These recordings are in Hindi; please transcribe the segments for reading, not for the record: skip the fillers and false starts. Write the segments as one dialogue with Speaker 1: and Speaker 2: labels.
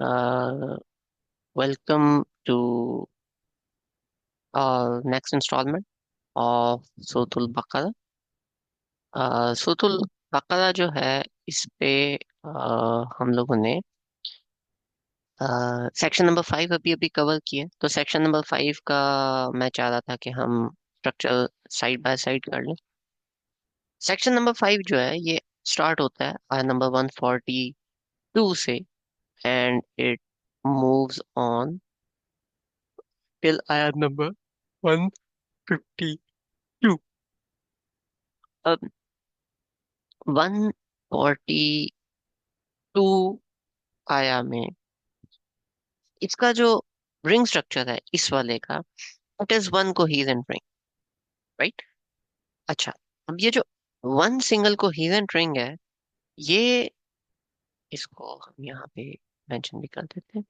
Speaker 1: uh, Welcome to our next installment of सूरतुल बकरा. सूरतुल बकरा जो है इस पे हम लोगों ने सेक्शन नंबर 5 अभी अभी कवर किया. तो सेक्शन नंबर 5 का मैं चाह रहा था कि हम स्ट्रक्चर साइड बाय साइड कर लें. सेक्शन नंबर 5 जो है ये स्टार्ट होता है आय नंबर 142 से and it moves on till ayat number 152. अब 142 आया में इसका जो रिंग स्ट्रक्चर है इस वाले का, it is one coherent ring, right. अच्छा, अब ये जो वन सिंगल कोहेरेंट रिंग है, ये इसको हम यहाँ पे मेंशन भी कर देते हैं.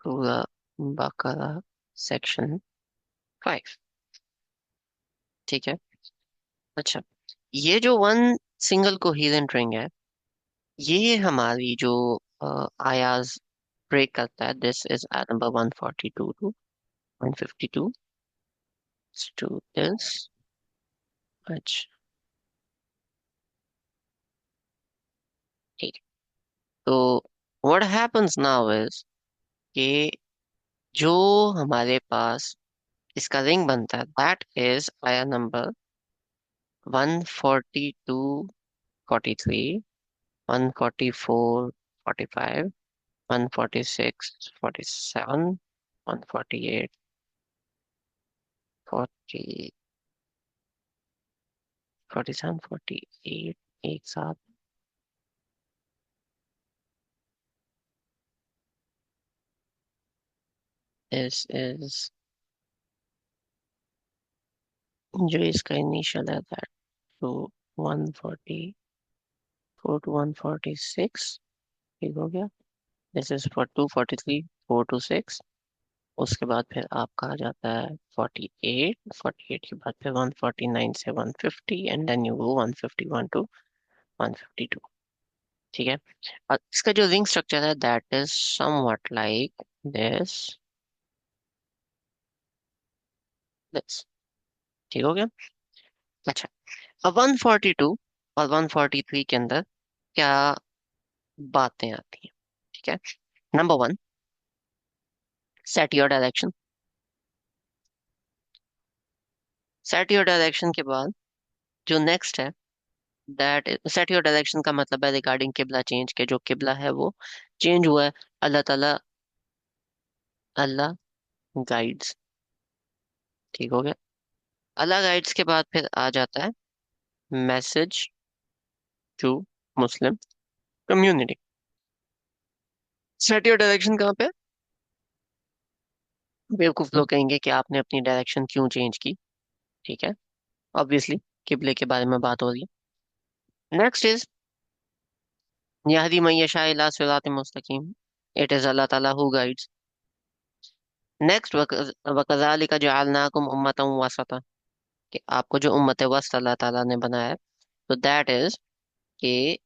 Speaker 1: पूरा बकरा सेक्शन 5. ठीक है. अच्छा, ये जो वन सिंगल कोहेरेंट रिंग है, ये हमारी जो आयाज ब्रेक करता है. दिस इज आयत नंबर 142 टू 152 टू दिस. अच्छा, ठीक. तो व्हाट हैपेंस नाउ इज कि जो हमारे पास इसका रिंग बनता है, दैट इज आया नंबर 142 43 144 45 146 47 148 40 47 48 एक साथ. दिस इज जो इसका इनिशियल है, दैट टू 144 to 146. ठीक हो गया. This is for 243 4 to 6. उसके बाद फिर आपका आ जाता है 48 के बाद फिर 149 से 150 and then you go 151 to 152. ठीक है. और इसका जो रिंग स्ट्रक्चर है, that is something like this. This. ठीक हो गया. अच्छा, अब 142 और 143 के अंदर क्या बातें आती हैं. ठीक है. Number one, set your direction. Set your direction के बाद जो नेक्स्ट है, दैट सेट योर डायरेक्शन का मतलब है रिगार्डिंग किबला चेंज के. जो किबला है वो चेंज हुआ है. अल्लाह ताला, अल्लाह गाइड्स. ठीक हो गया. अल्लाह गाइड्स के बाद फिर आ जाता है message to Muslim community. Set your direction कहाँ पे? बेवकूफ लोग कहेंगे कि आपने अपनी डायरेक्शन क्यों चेंज की. ठीक है. ऑब्वियसली किबले के बारे में बात हो रही है. नेक्स्ट इज यहदी मन यशा इला सिरात मुस्तकीम. इट इज अल्लाह ताला हु गाइड्स. नेक्स्ट, वकज़ालिका जअलनाकुम उम्मतन वसता, कि आपको जो उम्मत वसत अल्लाह ताला ने बनाया है. तो दैट इज कि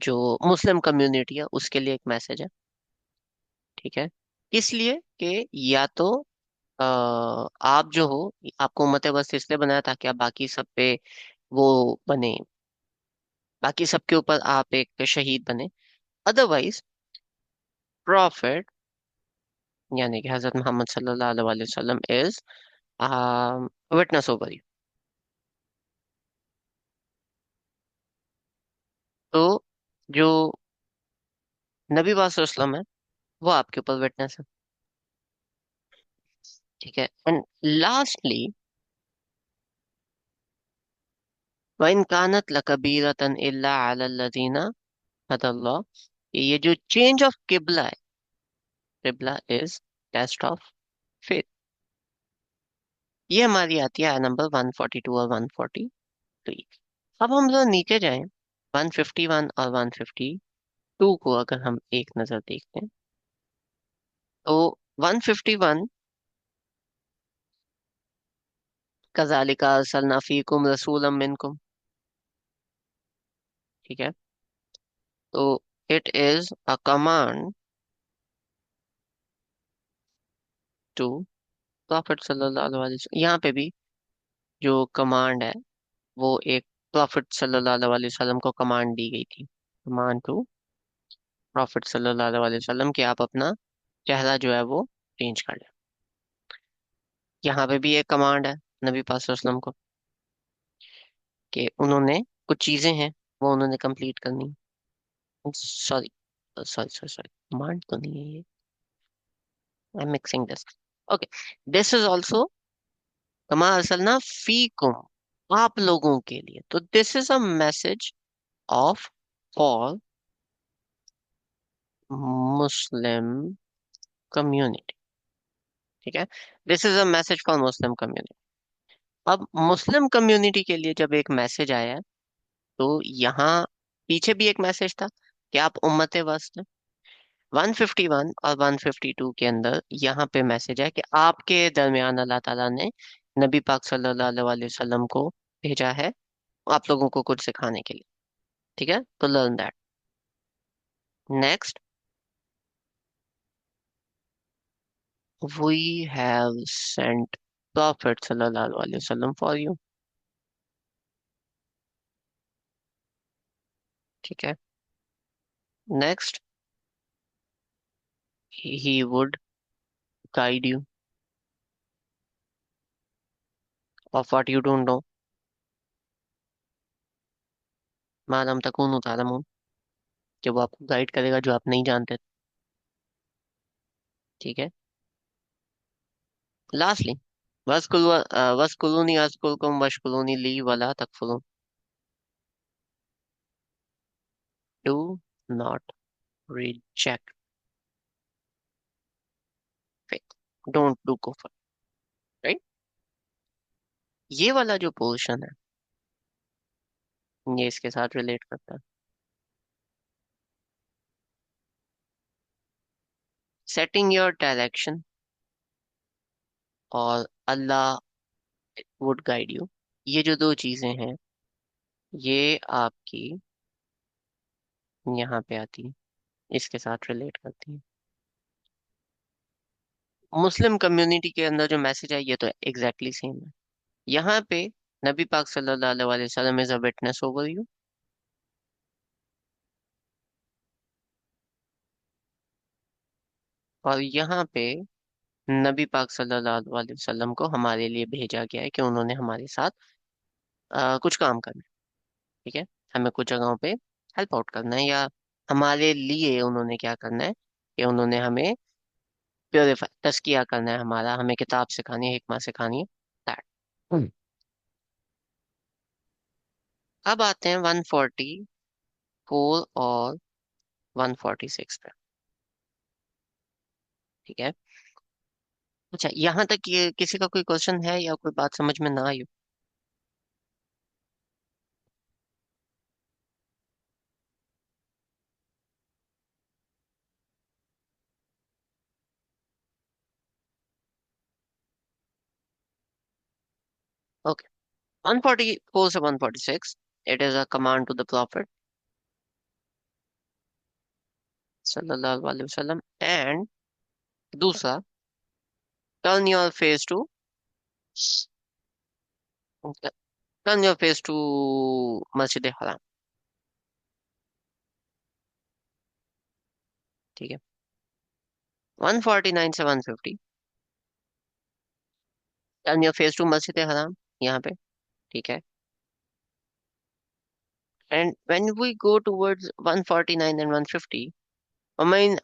Speaker 1: जो मुस्लिम कम्युनिटी है उसके लिए एक मैसेज है. ठीक है. इसलिए कि या तो आप जो हो, आपको उम्मत वसत इसलिए बनाया ताकि आप बाकी सब पे वो बने, बाकी सबके ऊपर आप एक शहीद बने. अदरवाइज प्रॉफिट यानी कि हजरत मोहम्मद सल्लल्लाहु अलैहि वसल्लम इज विटनेस ओवर यू. तो जो नबी वसल्लम है वो आपके ऊपर विटनेस है. ठीक है. एंड लास्टली, वइन कानत लकबीरतन इल्ला अलल्लज़ीना हदल्लाह, ये जो चेंज ऑफ किबला है, किबला इज टेस्ट ऑफ फेथ. ये हमारी आती है नंबर 142 और 143. अब हम जरा नीचे जाएं, 151 और 152 को अगर हम एक नजर देखते हैं, तो 151 कज़ालिका अरसलना फीकुम रसूलम मिनकुम। ठीक है। तो it is a command to prophet सल्लल्लाहु अलैहि वसल्लम। यहाँ पे भी जो कमांड है वो एक प्रॉफिट सल्लल्लाहु अलैहि वसल्लम को कमांड दी गई थी। कमांड टू प्रॉफिट सल्लल्लाहु अलैहि वसल्लम कि आप अपना चेहरा जो है वो चेंज कर लें। यहाँ पे भी एक कमांड है नबी पाक सल्लल्लाहु अलैहि वसल्लम को कि उन्होंने कुछ चीजें हैं वो उन्होंने कंप्लीट करनी। Sorry sorry sorry sorry, command तो नहीं है ये। I am mixing this. Okay, this is also कमा अरसलना फीकुम, आप लोगों के लिए। तो this is a message of for Muslim community. ठीक है, this is a message for Muslim community. अब मुस्लिम कम्युनिटी के लिए जब एक मैसेज आया है, तो यहाँ पीछे भी एक मैसेज था कि आप उम्मत वस्त हैं। 151 और 152 के अंदर यहाँ पे मैसेज है कि आपके दरमियान अल्लाह ताला ने नबी पाक सल्लल्लाहु अलैहि वसल्लम को भेजा है आप लोगों को कुछ सिखाने के लिए। ठीक है, तो learn that. Next, we have sent prophet सल्लल्लाहु अलैहि वसल्लम फॉर यू। ठीक है। Next, he would guide you of what you don't know, मालम तकूनु तालमून, कि वो आपको गाइड करेगा जो आप नहीं जानते। ठीक है। लास्टली, वस्कुलूनी अस्कुलकुम वशकुलूनी ली वला तकफुरुन। Do not reject faith, don't do कुफर। राइट, ये वाला जो पोर्शन है ये इसके साथ रिलेट करता है। सेटिंग योर डायरेक्शन और अल्लाह वुड गाइड यू, ये जो दो चीजें हैं ये आपकी यहाँ पे आती है, इसके साथ रिलेट करती है। मुस्लिम कम्युनिटी के अंदर जो मैसेज है ये तो एग्जैक्टली सेम है। यहाँ पे नबी पाक सल्लल्लाहु अलैहि वसल्लम is a witness over you, और यहाँ पे नबी पाक सल्लल्लाहु अलैहि वसल्लम को हमारे लिए भेजा गया है कि उन्होंने हमारे साथ कुछ काम करना है। ठीक है, हमें कुछ जगहों पे हेल्प आउट करना है, या हमारे लिए उन्होंने क्या करना है कि उन्होंने हमें प्योरीफाई तस्किया करना है हमारा, हमें किताब सिखानी है, हिकमा सिखानी है। दैट। अब आते हैं 144 और 146 पे। ठीक है। अच्छा, यहाँ तक ये किसी का कोई क्वेश्चन है या कोई बात समझ में ना आई? ओके, 144 से 146, it is a command to the prophet सल्लल्लाहु अलैहि वसल्लम। एंड दूसरा, turn your face to turn your face to मस्जिद हराम। ठीक है। 149 से 150, टर्न योर फेस टू मस्जिद हराम, यहाँ पे। ठीक है। And when we go towards 149 and 150, वमन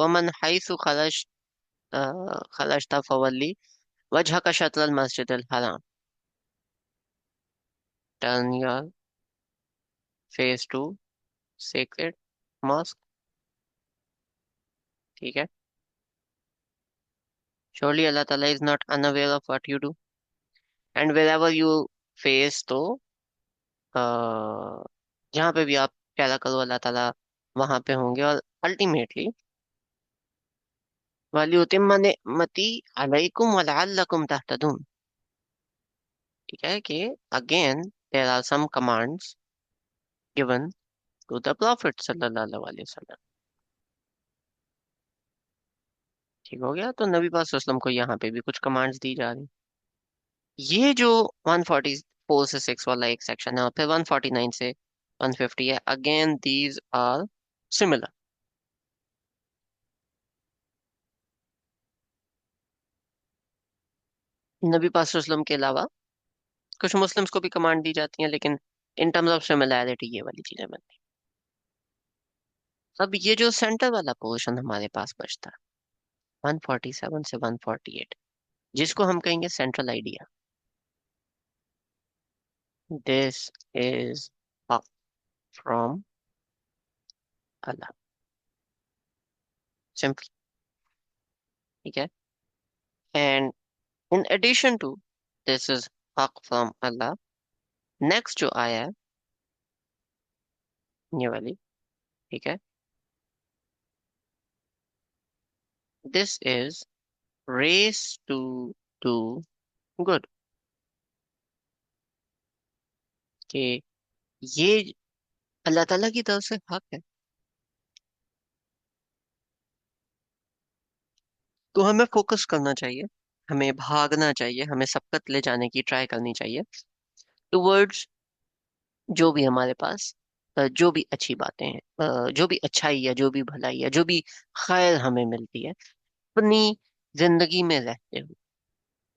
Speaker 1: वमन हाइसु खरजता फवल्ली वजहका शत्रुल मस्जिद अल हराम, turn your face to sacred mosque. ठीक है। Surely Allah Ta'ala is not unaware of what you do. And wherever you face, तो जहाँ पे भी आप प्यारा करो अल्लाह ताला वहां पे होंगे। और अल्टीमेटली वलियुतिम्मा निअमती अलैकुम वलअल्लकुम तहतदून, ठीक है कि again there are some commands given to the prophet सल्लल्लाहु अलैहि वसल्लम। ठीक हो गया, तो नबी पाक सल्लल्लाहु अलैहि वसल्लम को यहाँ पे भी कुछ कमांड्स दी जा रही। ये जो 144 से 6 वाला एक सेक्शन है, और फिर 149 से 150 है, अगेन दीज आर सिमिलर। नबी पाक सल्लल्लाहु अलैहि वसल्लम के अलावा कुछ मुस्लिम्स को भी कमांड दी जाती हैं, लेकिन इन टर्म्स ऑफ सिमिलैरिटी ये वाली चीजें बनती हैं। अब ये जो सेंटर वाला पोर्शन हमारे पास बचता है 147 से 148, जिसको हम कहेंगे central idea. This is from Allah, simple. ठीक है, and in addition to this is हक फ्रॉम अल्लाह, नेक्स्ट जो आया है ये वाली, ठीक है, this is race to do good, कि ये अल्लाह ताला की तरफ से हक है। तो हमें फोकस करना चाहिए, हमें भागना चाहिए, हमें सबकत ले जाने की ट्राई करनी चाहिए टुवर्ड्स जो भी हमारे पास जो भी अच्छी बातें हैं, जो भी अच्छाई है, जो भी भलाई है, जो भी खैर हमें मिलती है अपनी जिंदगी में रहते हुए।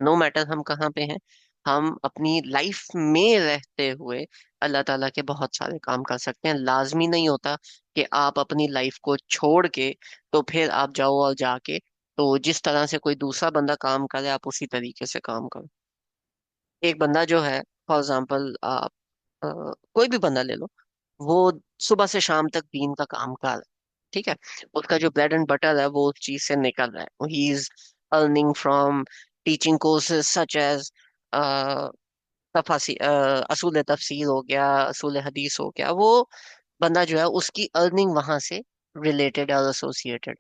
Speaker 1: नो मैटर हम कहाँ पे हैं, हम अपनी लाइफ में रहते हुए अल्लाह ताला के बहुत सारे काम कर सकते हैं। लाजमी नहीं होता कि आप अपनी लाइफ को छोड़ के तो फिर आप जाओ और जाके तो जिस तरह से कोई दूसरा बंदा काम करे आप उसी तरीके से काम करो। एक बंदा जो है, फॉर एग्जाम्पल आप कोई भी बंदा ले लो, वो सुबह से शाम तक दीन का काम कर रहा है, ठीक है, उसका जो ब्रेड एंड बटर है वो उस चीज से निकल रहा है, he is earning from teaching courses such as तफासी असूल तफसीर हो गया, असूल हदीस हो गया, वो बंदा जो है उसकी अर्निंग वहां से रिलेटेड और एसोसिएटेड।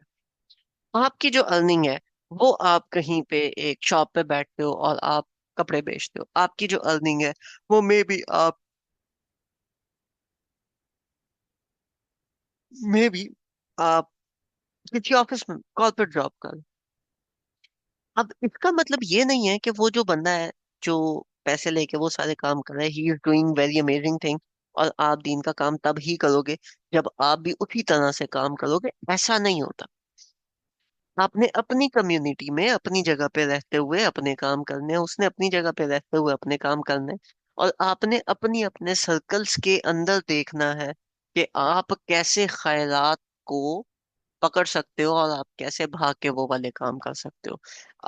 Speaker 1: आपकी जो अर्निंग है वो आप कहीं पे एक शॉप पे बैठते हो और आप कपड़े बेचते हो, आपकी जो अर्निंग है वो मे बी आप मे बी आप किसी ऑफिस में कॉर्पोरेट जॉब कर। अब इसका मतलब ये नहीं है कि वो जो बंदा है जो पैसे लेके वो सारे काम कर रहा है he is doing very amazing thing, और आप दीन का काम तब ही करोगे जब आप भी उसी तरह से काम करोगे। ऐसा नहीं होता। आपने अपनी कम्युनिटी में अपनी जगह पे रहते हुए अपने काम करने हैं, उसने अपनी जगह पे रहते हुए अपने काम करने हैं, और आपने अपनी अपने सर्कल्स के अंदर देखना है कि आप कैसे खैरात को पकड़ सकते हो और आप कैसे भाग के वो वाले काम कर सकते हो।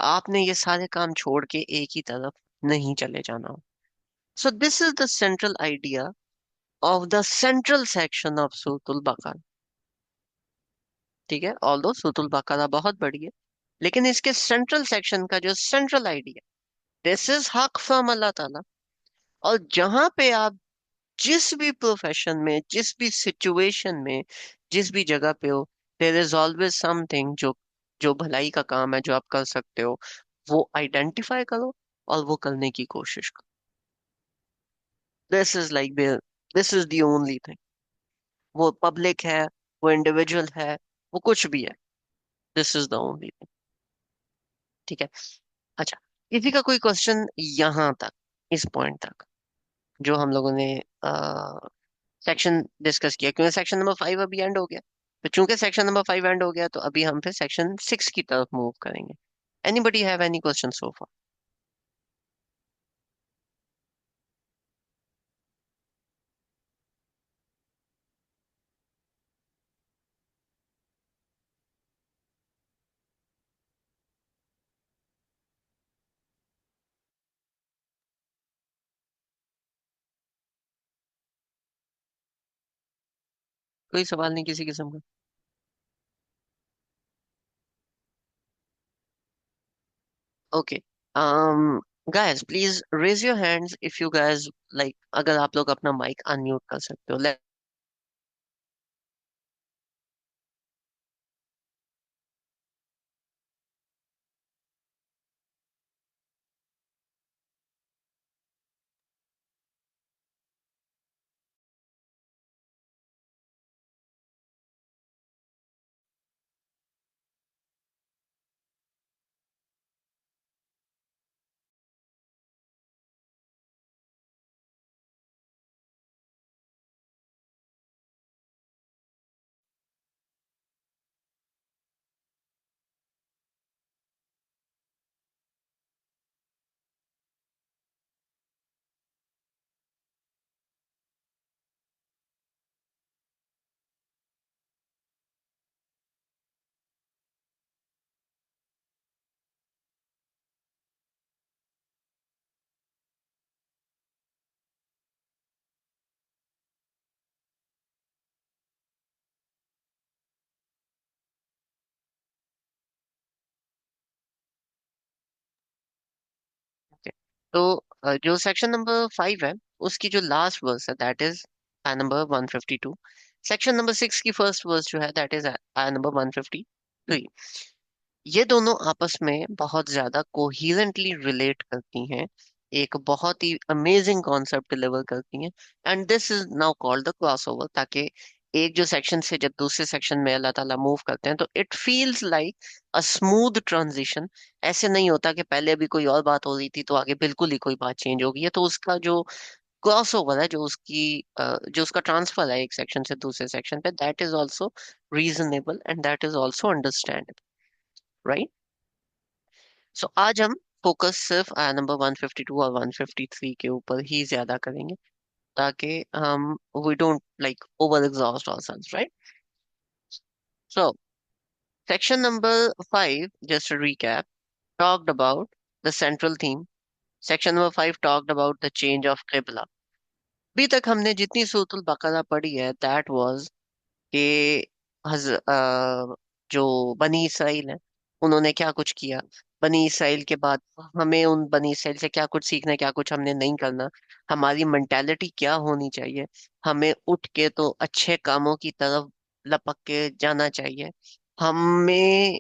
Speaker 1: आपने ये सारे काम छोड़ के एक ही तरफ नहीं चले जाना हो। So this is the central idea of the central section of सूरतुल बकरा। ठीक है, ऑल्दो सूरतुल बकरा बहुत बड़ी है, लेकिन इसके सेंट्रल सेक्शन का जो सेंट्रल आइडिया, दिस इज हक फ्रॉम अल्लाह ताला। और जहां पे आप जिस भी प्रोफेशन में, जिस भी सिचुएशन में, जिस भी जगह पे हो, देयर इज ऑलवेज समथिंग जो जो भलाई का काम है जो आप कर सकते हो, वो आइडेंटिफाई करो और वो करने की कोशिश करो। This is like this is the only thing. वो पब्लिक है, वो इंडिविजुअल है, वो कुछ भी है, this is the only thing. ठीक है। अच्छा, किसी का कोई क्वेश्चन यहाँ तक, इस पॉइंट तक जो हम लोगों ने सेक्शन डिस्कस किया, क्योंकि सेक्शन नंबर 5 अभी एंड हो गया, तो चूंकि सेक्शन नंबर 5 एंड हो गया तो अभी हम फिर सेक्शन 6 की तरफ मूव करेंगे। Anybody have any question so far? कोई सवाल नहीं किसी किस्म का? Okay, um guys please raise your hands if you guys like, अगर आप लोग अपना माइक अनम्यूट कर सकते हो। तो जो सेक्शन नंबर 5 है, उसकी जो लास्ट वर्स है that is I number 152। Section number 6 की फर्स्ट वर्स जो है दैट इज आय नंबर 153। ये दोनों आपस में बहुत ज्यादा कोहिरेंटली रिलेट करती हैं, एक बहुत ही अमेजिंग कॉन्सेप्ट डिलीवर करती हैं, and this is now called the crossover. ताकि एक जो सेक्शन से जब दूसरे सेक्शन में अल्लाह ताला मूव करते हैं तो it feels like a smooth transition. ऐसे नहीं होता कि पहले अभी कोई और बात हो रही थी तो आगे बिल्कुल ही कोई बात चेंज हो गई है। तो उसका जो क्रॉसओवर है, जो उसकी जो उसका ट्रांसफर है एक सेक्शन से दूसरे सेक्शन पे, that is also reasonable and that is also understandable, right. सो आज हम फोकस सिर्फ आया नंबर 152 और 153 के ऊपर ही ज्यादा करेंगे, ताकि हम we don't like over exhaust ourselves, right. So section number 5, just a recap, talked about the central theme. Section number 5 talked about the change of qibla. अभी तक हमने जितनी सूरतुल बकरा पढ़ी है दैट वाज कि जो बनी इसराइल है उन्होंने क्या कुछ किया। बनी इसराइल के बाद हमें उन बनी इसराइल से क्या कुछ सीखना है, क्या कुछ हमने नहीं करना, हमारी मेंटालिटी क्या होनी चाहिए, हमें उठ के तो अच्छे कामों की तरफ लपक के जाना चाहिए, हमें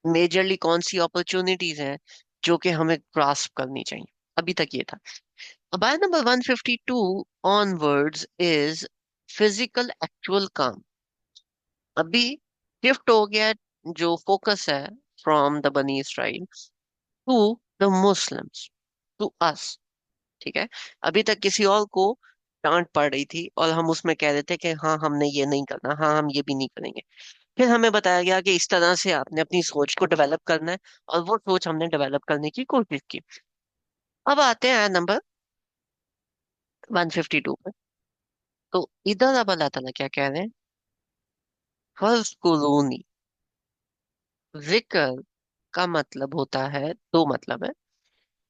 Speaker 1: मेजरली कौन सी अपॉर्चुनिटीज हैं जो कि हमें ग्रास्प करनी चाहिए। अभी तक ये था। अब आया number 152 onwards is physical actual काम। अभी शिफ्ट हो गया जो फोकस है फ्रॉम द बनी Israel to the Muslims, to us, ठीक है। अभी तक किसी और को डांट पड़ रही थी और हम उसमें कह रहे थे कि हाँ हमने ये नहीं करना, हाँ हम ये भी नहीं करेंगे। फिर हमें बताया गया कि इस तरह से आपने अपनी सोच को डेवलप करना है, और वो सोच हमने डेवलप करने की कोशिश की। अब आते हैं नंबर 152 पे। तो इधर अब अल्लाह ताला क्या कह रहे हैं, फर्ज कुरूनी। जिक्र का मतलब होता है, दो मतलब है।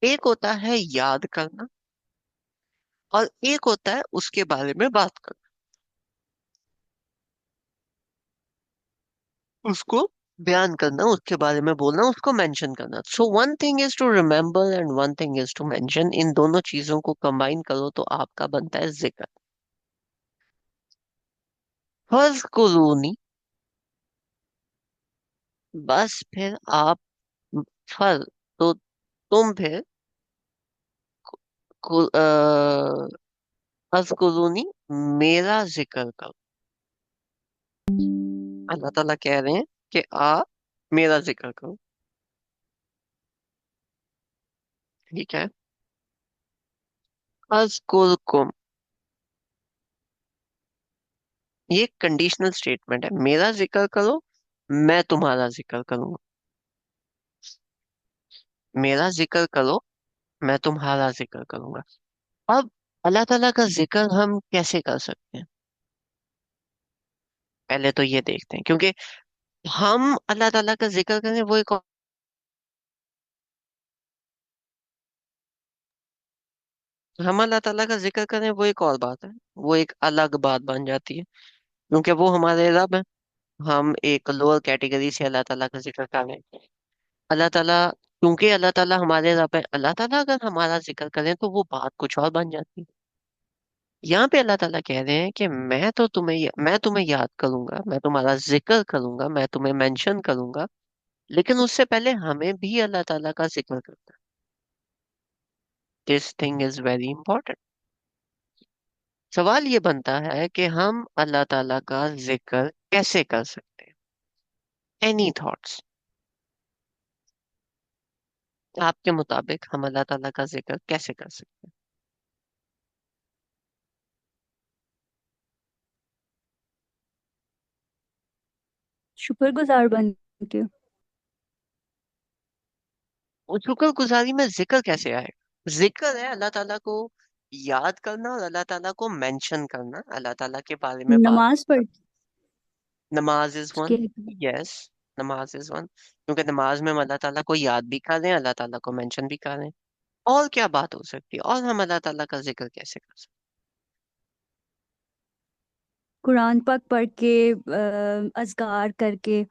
Speaker 1: एक होता है याद करना, और एक होता है उसके बारे में बात करना, उसको बयान करना, उसके बारे में बोलना, उसको मेंशन करना। So one thing is to remember and one thing is to mention. इन दोनों चीजों को कंबाइन करो तो आपका बनता है जिक्र। फर्ज कुरूनी, बस फिर आप फर्ज, तो तुम फिर फर्ज कुरूनी, मेरा जिक्र करो। अल्लाह ताला कह रहे हैं कि आप मेरा जिक्र करो, ठीक है। अज़कुरुकुम, ये कंडीशनल स्टेटमेंट है। मेरा जिक्र करो, मैं तुम्हारा जिक्र करूंगा। मेरा जिक्र करो, मैं तुम्हारा जिक्र करूंगा। अब अल्लाह ताला का जिक्र हम कैसे कर सकते हैं, पहले तो ये देखते हैं। क्योंकि हम अल्लाह ताला का जिक्र करें वो एक, हम अल्लाह ताला का जिक्र करें वो एक और बात है, वो एक अलग बात बन जाती है। क्योंकि वो हमारे रब है, हम एक लोअर कैटेगरी से अल्लाह ताला का जिक्र कर रहे हैं। अल्लाह ताला, क्योंकि अल्लाह ताला हमारे रब है, अल्लाह ताला अगर हमारा जिक्र करें तो वो बात कुछ और बन जाती है। यहाँ पे अल्लाह ताला कह रहे हैं कि मैं तुम्हें याद करूंगा, मैं तुम्हारा जिक्र करूंगा, मैं तुम्हें मेंशन करूंगा, लेकिन उससे पहले हमें भी अल्लाह ताला का जिक्र करना है। This thing is very important. सवाल ये बनता है कि हम अल्लाह ताला का जिक्र कैसे कर सकते हैं। एनी थॉट्स, आपके मुताबिक हम अल्लाह ताला का जिक्र कैसे कर सकते हैं।
Speaker 2: शुक्रगुजार बन के।
Speaker 1: वो शुक्रगुजारी में जिक्र कैसे आएगा। जिक्र है अल्लाह ताला को याद करना और अल्लाह ताला को मेंशन करना, अल्लाह ताला के बारे में बात
Speaker 2: नमाज
Speaker 1: करना।
Speaker 2: पढ़
Speaker 1: नमाज इज वन,
Speaker 2: के।
Speaker 1: यस, नमाज इज वन। क्योंकि नमाज में हम अल्लाह ताला को याद भी कर रहे हैं, अल्लाह ताला को मेंशन भी कर रहे हैं। और क्या बात हो सकती है, और हम अल्लाह ताला का जिक्र कैसे कर सकते
Speaker 2: कुरान पाक पढ़ के, अज़कार करके।
Speaker 1: हैं।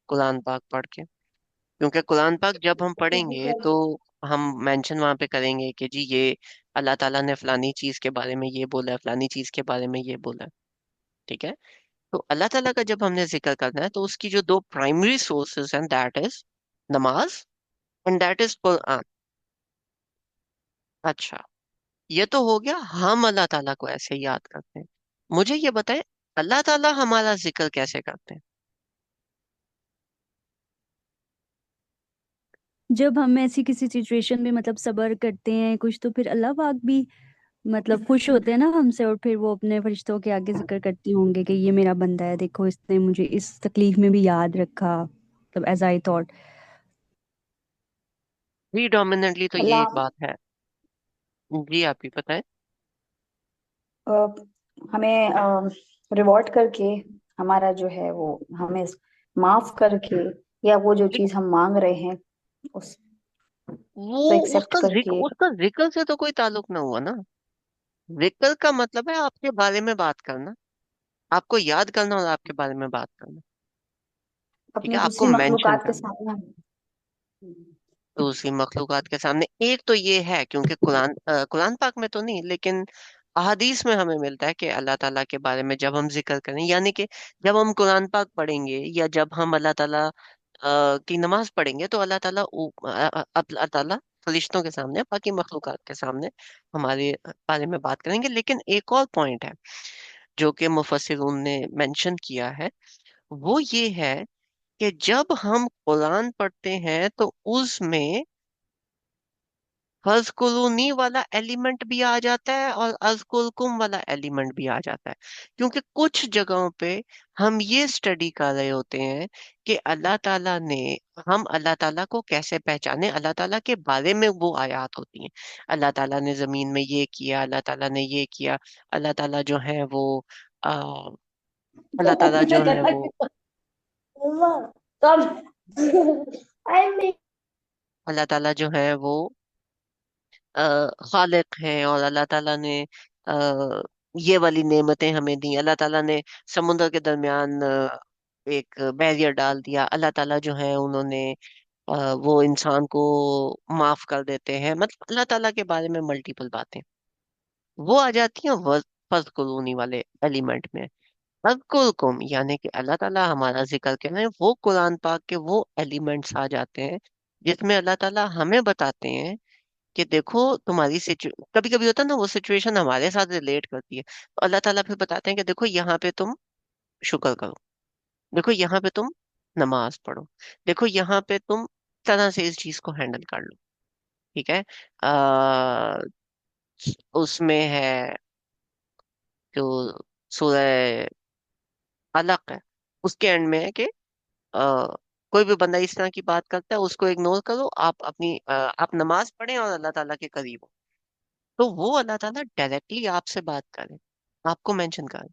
Speaker 1: कुरान पाक पढ़ के, क्योंकि कुरान पाक जब हम पढ़ेंगे तो हम मेंशन वहां पे करेंगे कि जी ये अल्लाह ताला ने फलानी चीज के बारे में ये बोला है, फलानी चीज के बारे में ये बोला है। ठीक है। तो अल्लाह ताला का जब हमने जिक्र करना है तो उसकी जो दो प्राइमरी सोर्सेज हैं, दैट इज नमाज एंड दैट इज कुरान। अच्छा, ये तो हो गया हम अल्लाह ताला को ऐसे याद करते हैं। मुझे ये बताएं, अल्लाह ताला हमारा जिक्र कैसे करते हैं?
Speaker 2: जब हम ऐसी किसी सिचुएशन में मतलब सब्र करते हैं कुछ, तो फिर अल्लाह पाक भी मतलब खुश होते हैं ना हमसे, और फिर वो अपने फरिश्तों के आगे जिक्र करते होंगे कि ये मेरा बंदा है, देखो इसने मुझे इस तकलीफ में भी याद रखा, मतलब एज आई थॉट।
Speaker 1: प्रीडोमिनेंटली तो ये एक
Speaker 3: अल्लाह
Speaker 1: बात है। जी आप ही बताएं।
Speaker 3: अ, हमें रिवॉर्ड करके, हमारा जो है वो हमें माफ करके, या वो जो चीज हम मांग रहे हैं उसको
Speaker 1: वो
Speaker 3: एक्सेप्ट करके।
Speaker 1: उसका जिक्र से तो कोई ताल्लुक ना हुआ ना। जिक्र का मतलब है आपके बारे में बात करना, आपको याद करना और आपके बारे में बात करना। ठीक
Speaker 3: अपनी
Speaker 1: है, आपको
Speaker 3: दूसरी
Speaker 1: मेंशन
Speaker 3: मखलूकात के
Speaker 1: करना।
Speaker 3: सामने।
Speaker 1: दूसरी मखलूकात के सामने एक तो ये है, क्योंकि कुरान पाक में तो नहीं लेकिन अहादीस में हमें मिलता है कि अल्लाह ताला के बारे में जब हम जिक्र करें, यानी कि जब हम कुरान पाक पढ़ेंगे या जब हम अल्लाह ताला की नमाज पढ़ेंगे तो अल्लाह ताला फरिश्तों के सामने, बाकी मखलूकात के सामने हमारे बारे में बात करेंगे। लेकिन एक और पॉइंट है जो कि मुफस्सिरून ने मेंशन किया है, वो ये है कि जब हम कुरान पढ़ते हैं तो उसमें फजकुरूनी वाला एलिमेंट भी आ जाता है और अज़कुरुकुम वाला एलिमेंट भी आ जाता है। क्योंकि कुछ जगहों पे हम ये स्टडी कर रहे होते हैं कि अल्लाह ताला ने, हम अल्लाह ताला को कैसे पहचाने, अल्लाह ताला के बारे में वो आयत होती हैं। अल्लाह ताला ने जमीन में ये किया, अल्लाह ताला ने ये किया, अल्लाह ताला जो है वो आ, अल्लाह ताला जो है वो अल्लाह ताला जो है वो खालिक हैं, और अल्लाह ताला ने ये वाली नेमतें हमें दी। अल्लाह ताला ने समुद्र के दरमियान एक बैरियर डाल दिया। अल्लाह ताला जो है उन्होंने वो इंसान को माफ कर देते हैं। मतलब अल्लाह ताला के बारे में मल्टीपल बातें वो आ जाती हैं फज़कुरूनी वाले एलिमेंट में। फज़कुरुकुम यानी कि अल्लाह ताला हमारा जिक्र कर रहे हैं, वो कुरान पाक के वो एलिमेंट्स आ जाते हैं जिसमें अल्लाह ताला हमें बताते हैं कि देखो तुम्हारी सिचु कभी कभी होता है ना, वो सिचुएशन हमारे साथ रिलेट करती है तो अल्लाह ताला फिर बताते हैं कि देखो यहाँ पे तुम शुक्र करो, देखो यहाँ पे तुम नमाज पढ़ो, देखो यहाँ पे तुम तरह से इस चीज को हैंडल कर लो। ठीक है। आ, उसमें है जो सूरह अलक है, उसके एंड में है कि कोई भी बंदा इस तरह की बात करता है उसको इग्नोर करो, आप आप नमाज पढ़ें और अल्लाह ताला के करीब हो। तो वो अल्लाह ताला डायरेक्टली आपसे बात करे, आपको मेंशन करे,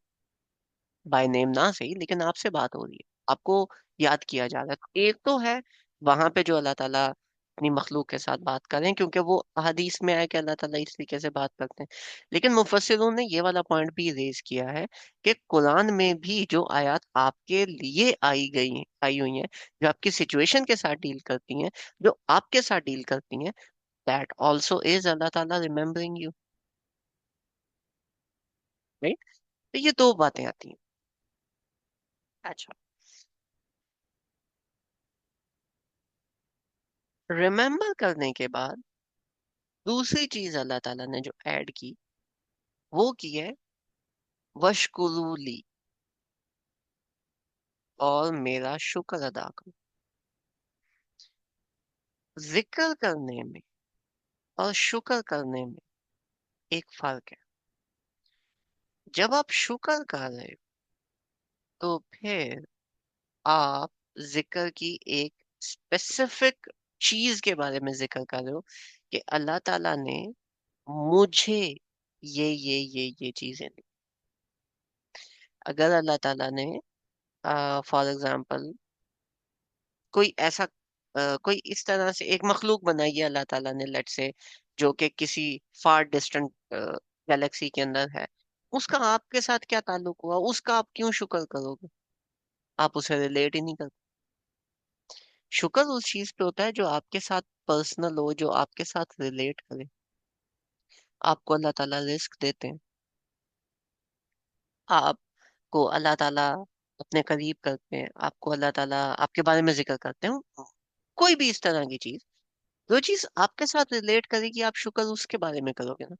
Speaker 1: बाय नेम ना सही लेकिन आपसे बात हो रही है, आपको याद किया जा रहा है। तो एक तो है वहां पे जो अल्लाह ताला अपनी मखलूक के साथ बात करें, क्योंकि वो हदीस में है कि अल्लाह ताला इस तरीके से बात करते हैं। लेकिन मुफस्सिरों ने ये वाला पॉइंट भी रेज किया है कि कुरान में भी जो आयत आपके लिए आई हुई हैं, जो आपकी सिचुएशन के साथ डील करती हैं, जो आपके साथ डील करती हैं, दैट ऑल्सो इज अल्लाह ताला रिमेम्बरिंग यू। राइट। तो ये दो बातें आती हैं। अच्छा, रिमेम्बर करने के बाद दूसरी चीज अल्लाह ताला ने जो ऐड की वो की है वशकुरूली, और मेरा शुक्र अदा करो। जिक्र करने में और शुक्र करने में एक फर्क है। जब आप शुक्र कर रहे हो तो फिर आप जिक्र की एक स्पेसिफिक चीज के बारे में जिक्र कर रहे हो कि अल्लाह ताला ने मुझे ये चीजें दी। अगर अल्लाह ताला ने फॉर एग्जाम्पल कोई ऐसा कोई इस तरह से एक मखलूक बनाई है अल्लाह ताला ने, लेट से, जो कि किसी फार डिस्टेंट गैलेक्सी के अंदर है, उसका आपके साथ क्या ताल्लुक हुआ, उसका आप क्यों शुक्र करोगे? आप उसे रिलेट ही नहीं करते। शुक्र उस चीज पे होता है जो आपके साथ पर्सनल हो, जो आपके साथ रिलेट करे। आपको अल्लाह ताला रिस्क देते हैं, आपको अल्लाह ताला अपने करीब करते हैं, आपको अल्लाह ताला आपके बारे में जिक्र करते हैं, कोई भी इस तरह की चीज, जो चीज आपके साथ रिलेट करेगी आप शुक्र उसके बारे में करोगे ना।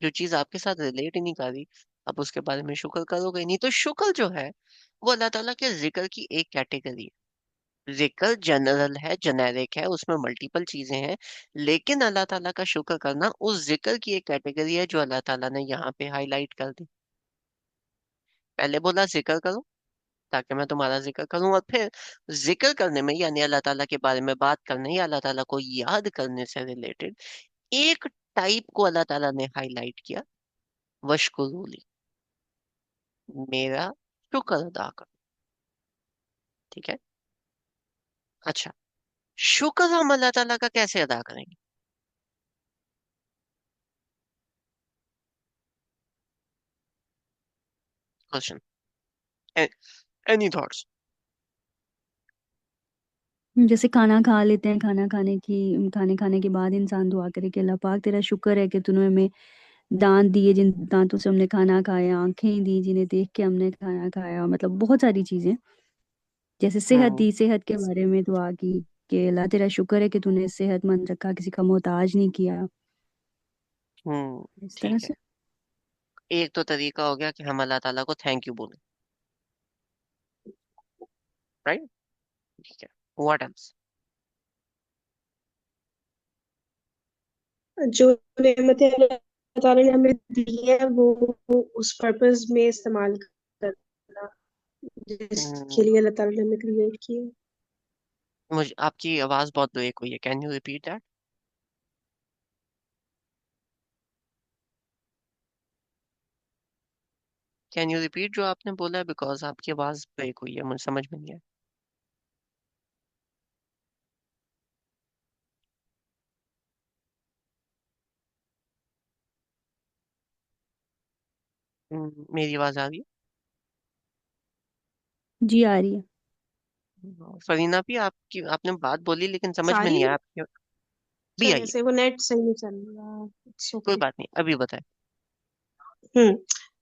Speaker 1: जो चीज आपके साथ रिलेट ही नहीं कर रही, आप उसके बारे में शुक्र करोगे ही नहीं। तो शुक्र जो है वो अल्लाह ताला के जिक्र की एक कैटेगरी है। जिक्र जनरल है, जेनेरिक है, उसमें मल्टीपल चीजें हैं, लेकिन अल्लाह ताला का शुक्र करना उस जिक्र की एक कैटेगरी है जो अल्लाह ताला ने यहाँ पे हाईलाइट कर दी। पहले बोला जिक्र करो ताकि मैं तुम्हारा जिक्र करूं, और फिर जिक्र करने में यानी अल्लाह ताला के बारे में बात करने या अल्लाह ताला को याद करने से रिलेटेड एक टाइप को अल्लाह ताला ने हाईलाइट किया, वशकुरूली, मेरा शुक्र अदा करो। ठीक है। अच्छा, शुक्र हम अल्लाह ताला का कैसे अदा करेंगे? Question, any thoughts?
Speaker 2: जैसे खाना खा लेते हैं, खाने खाने के बाद इंसान दुआ करे कि अल्लाह पाक तेरा शुक्र है कि तूने हमें दांत दिए, जिन दांतों से हमने खाना खाया, आंखें दी जिन्हें देख के हमने खाना खाया, मतलब बहुत सारी चीजें। जैसे सेहत
Speaker 1: हम्म।
Speaker 2: दी, सेहत के बारे में दुआ की कि अल्लाह तेरा शुक्र है कि तूने सेहतमंद रखा, किसी का मोहताज नहीं किया, इस तरह
Speaker 1: ठीक है।
Speaker 2: से।
Speaker 1: एक तो तरीका हो गया कि हम अल्लाह ताला को थैंक यू बोलें, राइट? ठीक है। What else?
Speaker 4: जो नेमतें अल्लाह ताला ने हमें दी है वो उस पर्पस में इस्तेमाल करना जिसके लिए अल्लाह ताला ने हमें क्रिएट किया।
Speaker 1: मुझे आपकी आवाज बहुत ब्रेक हुई है, can you repeat that? Can you repeat जो आपने बोला है, बिकॉज आपकी आवाज ब्रेक हुई है, मुझे समझ में नहीं आया। मेरी आवाज आ रही
Speaker 2: जी आ रही है।
Speaker 1: है? फरीना भी आपकी, आपने बात बोली लेकिन समझ में
Speaker 4: सारी
Speaker 1: नहीं आया आपकी। भी
Speaker 4: अच्छा,
Speaker 1: आई है।
Speaker 4: वैसे वो नेट सही नहीं चल रहा। इट्स
Speaker 1: कोई
Speaker 4: ओके।
Speaker 1: बात नहीं, अभी बताए।
Speaker 4: हम्म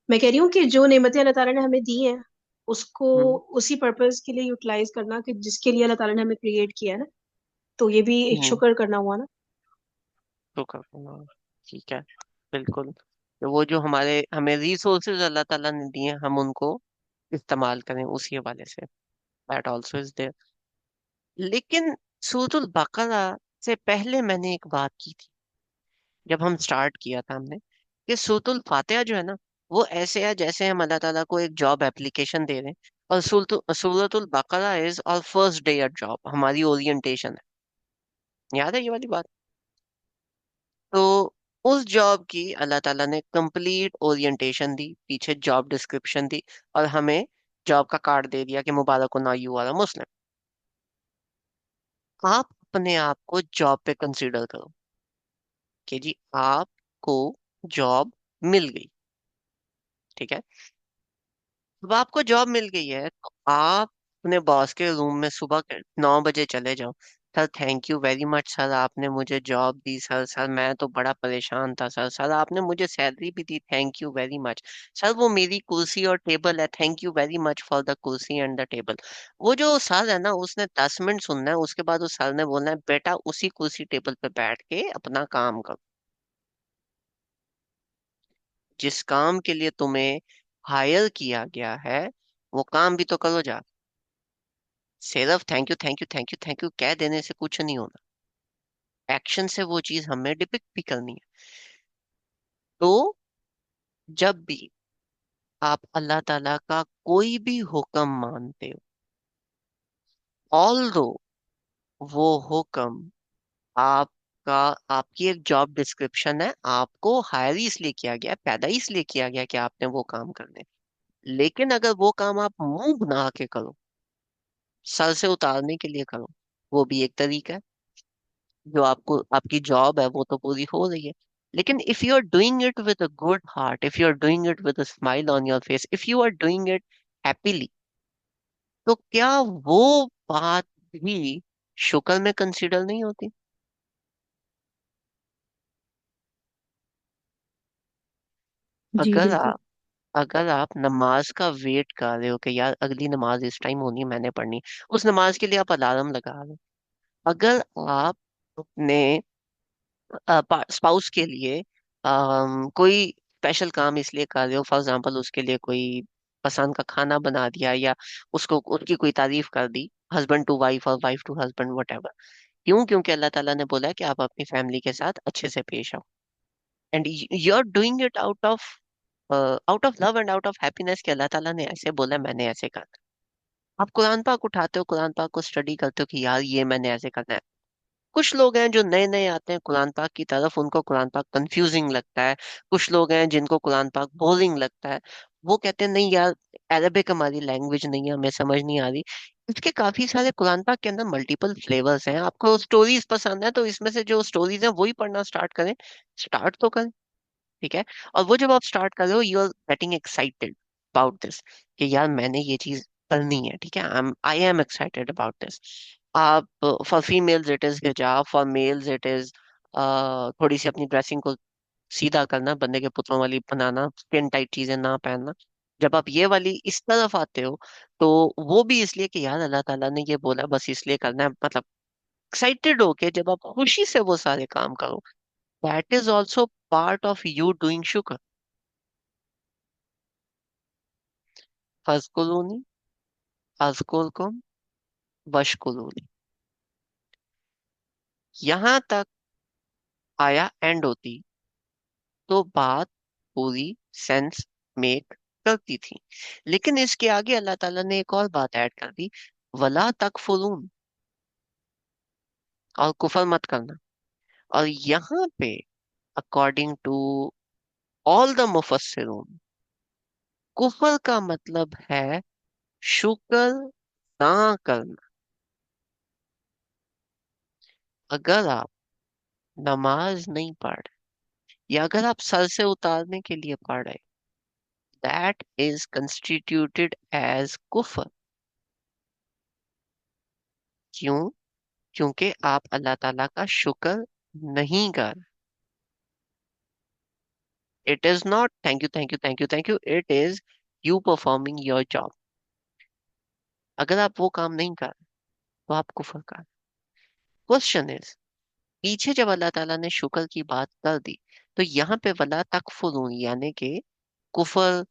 Speaker 4: मैं कह रही हूँ कि जो नेमतें अल्लाह ताला ने हमें दी हैं उसको
Speaker 1: हम्म।
Speaker 4: उसी पर्पस के लिए यूटिलाइज करना कि जिसके लिए अल्लाह ताला ने हमें क्रिएट किया है ना, तो ये भी एक
Speaker 1: हम्म।
Speaker 4: शुक्र करना हुआ ना।
Speaker 1: तो करना, ठीक है, बिल्कुल। तो वो जो हमारे हमें रिसोर्सेज अल्लाह ताला ने दिए हम उनको इस्तेमाल करें उसी हवाले से, दैट आल्सो इज देयर। लेकिन सूरतुल बकरा से पहले मैंने एक बात की थी, जब हम स्टार्ट किया था हमने, कि सूरतुल फातिहा जो है ना, वो ऐसे है जैसे हम अल्लाह ताला को एक जॉब एप्लीकेशन दे रहे हैं, और सूरतुल बकरा इज और फर्स्ट डे एट जॉब, हमारी ओरिएंटेशन है। याद है ये वाली बात? तो उस जॉब की अल्लाह ताला ने कंप्लीट ओरिएंटेशन दी, पीछे जॉब डिस्क्रिप्शन दी, और हमें जॉब का कार्ड दे दिया कि मुबारक हो ना यू आर मुस्लिम। आप अपने आप को जॉब पे कंसीडर करो कि जी आपको जॉब मिल गई। ठीक है। अब आपको जॉब मिल गई है तो आप अपने बॉस के रूम में सुबह के 9 बजे चले जाओ। Sir thank you very much sir, आपने मुझे जॉब दी सर। सर मैं तो बड़ा परेशान था सर। सर आपने मुझे सैलरी भी दी, thank you very much. Sir वो मेरी कुर्सी और टेबल है, thank you very much for the कुर्सी एंड द टेबल। वो जो सर है ना, उसने 10 मिनट सुनना है, उसके बाद उस सर ने बोलना है बेटा उसी कुर्सी टेबल पे बैठ के अपना काम करो। जिस काम के लिए तुम्हें हायर किया गया है वो काम भी तो करो जा। सिर्फ thank you thank you thank you thank you कह देने से कुछ नहीं होना, एक्शन से वो चीज हमें डिपिक्ट भी करनी है। तो जब भी आप अल्लाह ताला का कोई भी हुक्म मानते हो, ऑल दो वो हुक्म आपका, आपकी एक जॉब डिस्क्रिप्शन है, आपको हायर ही इसलिए किया गया, पैदा ही इसलिए किया गया कि आपने वो काम करने, लेकिन अगर वो काम आप मुंह बना के करो, सर से उतारने के लिए करो, वो भी एक तरीका है। जो आपको आपकी जॉब है वो तो पूरी हो रही है, लेकिन if you are doing it with a good heart, if you are doing it with a smile on your face, if you are doing it happily, तो क्या वो बात भी शुक्र में कंसीडर नहीं होती।
Speaker 2: जी
Speaker 1: अगर
Speaker 2: बिल्कुल।
Speaker 1: आप अगर आप नमाज का वेट कर रहे हो कि यार अगली नमाज इस टाइम होनी है, मैंने पढ़नी, उस नमाज के लिए आप अलार्म लगा रहे हो। अगर आप अपने स्पाउस के लिए कोई स्पेशल काम इसलिए कर रहे हो, फॉर एग्जांपल उसके लिए कोई पसंद का खाना बना दिया, या उसको उसकी कोई तारीफ कर दी, हस्बैंड टू वाइफ और wife to husband, whatever. क्यों? क्योंकि अल्लाह ताला ने बोला है कि आप अपनी फैमिली के साथ अच्छे से पेश आओ, and you are doing it out of love and out of happiness, कि अल्लाह ताला ने ऐसे बोला, मैंने ऐसे करना। आप कुरान पाक उठाते हो, कुरान पाक को स्टडी करते हो कि यार ये मैंने ऐसे करना है। कुछ लोग हैं जो नए नए आते हैं कुरान पाक की तरफ, उनको कुरान पाक कंफ्यूजिंग लगता है। कुछ लोग हैं जिनको कुरान पाक बोरिंग लगता है। वो कहते हैं नहीं यार, अरबिक हमारी लैंग्वेज नहीं है, हमें समझ नहीं आ रही। इसके काफी सारे कुरान पाक के अंदर मल्टीपल फ्लेवर्स हैं। आपको स्टोरीज पसंद है तो इसमें से जो स्टोरीज हैं वही पढ़ना स्टार्ट करें। स्टार्ट तो करें, ठीक है। और वो जब आप स्टार्ट कर रहे हो, you are getting excited about this, कि यार मैंने ये चीज करनी है, ठीक है, I am excited about this. आप, फॉर फीमेल्स इट इज हिजाब, फॉर मेल्स इट इज थोड़ी सी अपनी ड्रेसिंग को सीधा करना, बंदे के पुतलों वाली बनाना, स्किन टाइट चीजें ना पहनना। जब आप ये वाली इस तरफ आते हो, तो वो भी इसलिए कि यार अल्लाह ताला ने ये बोला, बस इसलिए करना है, मतलब एक्साइटेड होके जब आप खुशी से वो सारे काम करो, that is also part of you doing शुक्र। फजकुलूनी अज़कुरकुम वशकुरूनी, यहाँ तक आया एंड होती तो बात पूरी सेंस मेक करती थी। लेकिन इसके आगे अल्लाह ताला ने एक और बात ऐड कर दी, वला तकफुरून, और कुफर मत करना। और यहाँ पे अकॉर्डिंग टू ऑल द मुफस्सिरून, कुफर का मतलब है शुक्र ना करना। अगर आप नमाज नहीं पढ़ रहे, या अगर आप सर से उतारने के लिए पढ़ रहे, दैट इज कंस्टिट्यूटेड एज कुफर। क्यों? क्योंकि आप अल्लाह ताला का शुक्र नहीं कर। It is not thank you thank you thank you thank you, it is you performing your job. अगर आप वो काम नहीं कर, तो आप कुफर कर। क्वेश्चन इज, पीछे जब अल्लाह ताला ने शुक्र की बात कर दी, तो यहाँ पे वला तकफुरून यानी कि कुफर,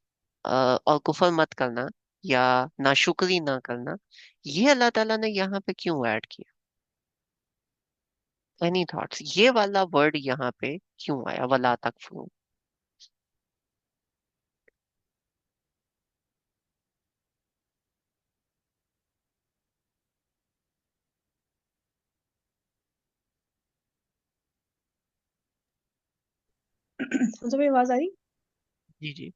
Speaker 1: और कुफर मत करना, या नाशुक्री ना करना, ये अल्लाह ताला ने यहाँ पे क्यों ऐड किया? एनी थॉट्स, ये वाला वर्ड यहाँ पे क्यों आया, वला तकफुरून?
Speaker 4: मुझे आवाज आ रही?
Speaker 1: जी जी।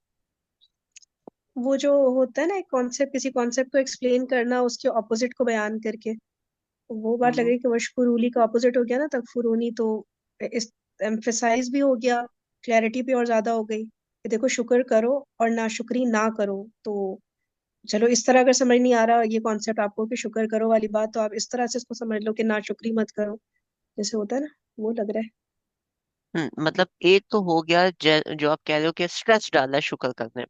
Speaker 4: वो जो होता है ना, एक कॉन्सेप्ट, किसी कॉन्सेप्ट को एक्सप्लेन करना उसके ऑपोजिट को बयान करके, वो बात लग
Speaker 1: हम्म
Speaker 4: रही है कि वशकुरूली का ऑपोजिट हो गया ना तकफुरूनी, तो इस एम्फेसाइज भी हो गया, क्लैरिटी भी और ज्यादा हो गई कि देखो शुक्र करो और नाशुक्री ना करो। तो चलो, इस तरह अगर समझ नहीं आ रहा ये कॉन्सेप्ट आपको कि शुक्र करो वाली बात, तो आप इस तरह से इसको समझ लो कि नाशुक्री मत करो, जैसे होता है ना, वो लग रहा है।
Speaker 1: मतलब एक तो हो गया जो आप कह रहे हो कि स्ट्रेस डाला है शुक्र करने में,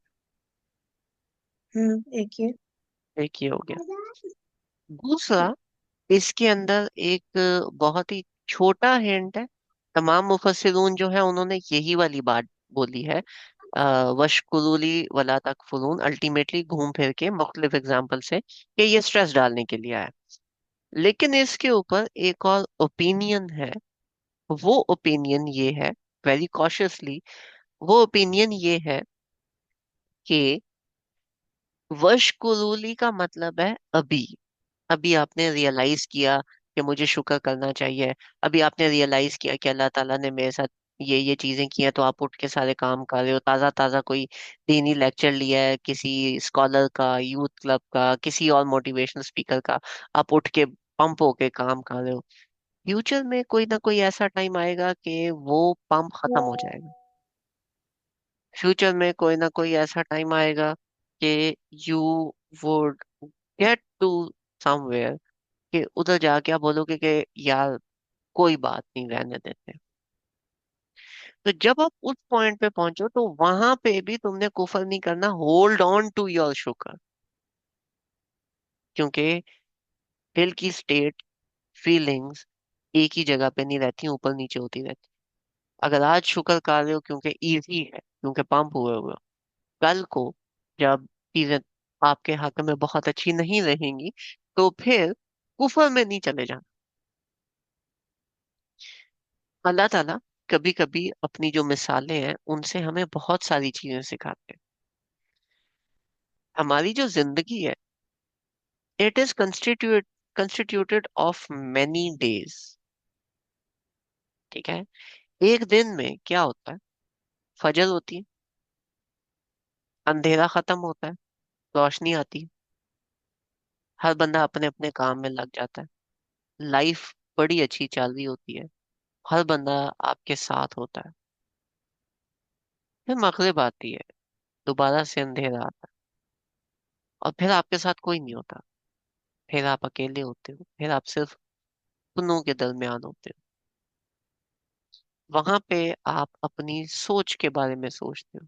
Speaker 4: एक ये।
Speaker 1: एक ये हो गया। दूसरा, इसके अंदर एक बहुत ही छोटा हिंट है। तमाम मुफस्सिरून जो है उन्होंने यही वाली बात बोली है, वशकुरूली वला तकफुरून, अल्टीमेटली घूम फिर के मुख्तलिफ एग्जाम्पल से, कि ये स्ट्रेस डालने के लिए आया। लेकिन इसके ऊपर एक और ओपिनियन है। वो ओपिनियन ये है, वेरी कॉशियसली, वो ओपिनियन ये है कि वशकुरूली का मतलब है अभी। अभी आपने रियलाइज किया कि मुझे शुक्र करना चाहिए। अभी आपने रियलाइज किया कि अल्लाह ताला ने मेरे साथ ये चीजें की हैं, तो आप उठ के सारे काम कर रहे हो। ताजा ताजा कोई दीनी लेक्चर लिया है किसी स्कॉलर का, यूथ क्लब का, किसी और मोटिवेशनल स्पीकर का, आप उठ के पंप होके काम कर रहे हो। फ्यूचर में कोई ना कोई ऐसा टाइम आएगा कि वो पंप खत्म हो जाएगा। फ्यूचर में कोई ना कोई ऐसा टाइम आएगा कि you would get to somewhere, कि उधर जाके आप बोलोगे कि यार कोई बात नहीं, रहने देते। तो जब आप उस पॉइंट पे पहुंचो तो वहां पे भी तुमने कुफर नहीं करना, होल्ड ऑन टू योर शुक्र। क्योंकि दिल की स्टेट, फीलिंग्स एक ही जगह पे नहीं रहती, ऊपर नीचे होती रहती। अगर आज शुक्र कर रहे हो क्योंकि इजी है, क्योंकि पंप हुए हुए हो, कल को जब चीजें आपके हक में बहुत अच्छी नहीं रहेंगी तो फिर कुफर में नहीं चले जाना। अल्लाह ताला कभी कभी अपनी जो मिसालें हैं उनसे हमें बहुत सारी चीजें सिखाते हैं। हमारी जो जिंदगी है, it is constituted of many days. ठीक है। एक दिन में क्या होता है? फजर होती है, अंधेरा खत्म होता है, रोशनी आती है, हर बंदा अपने अपने काम में लग जाता है, लाइफ बड़ी अच्छी चल रही होती है, हर बंदा आपके साथ होता है। फिर मगरिब आती है, दोबारा से अंधेरा आता है, और फिर आपके साथ कोई नहीं होता। फिर आप अकेले होते हो, फिर आप सिर्फ सुनों के दरमियान होते हो। वहां पे आप अपनी सोच के बारे में सोचते हो।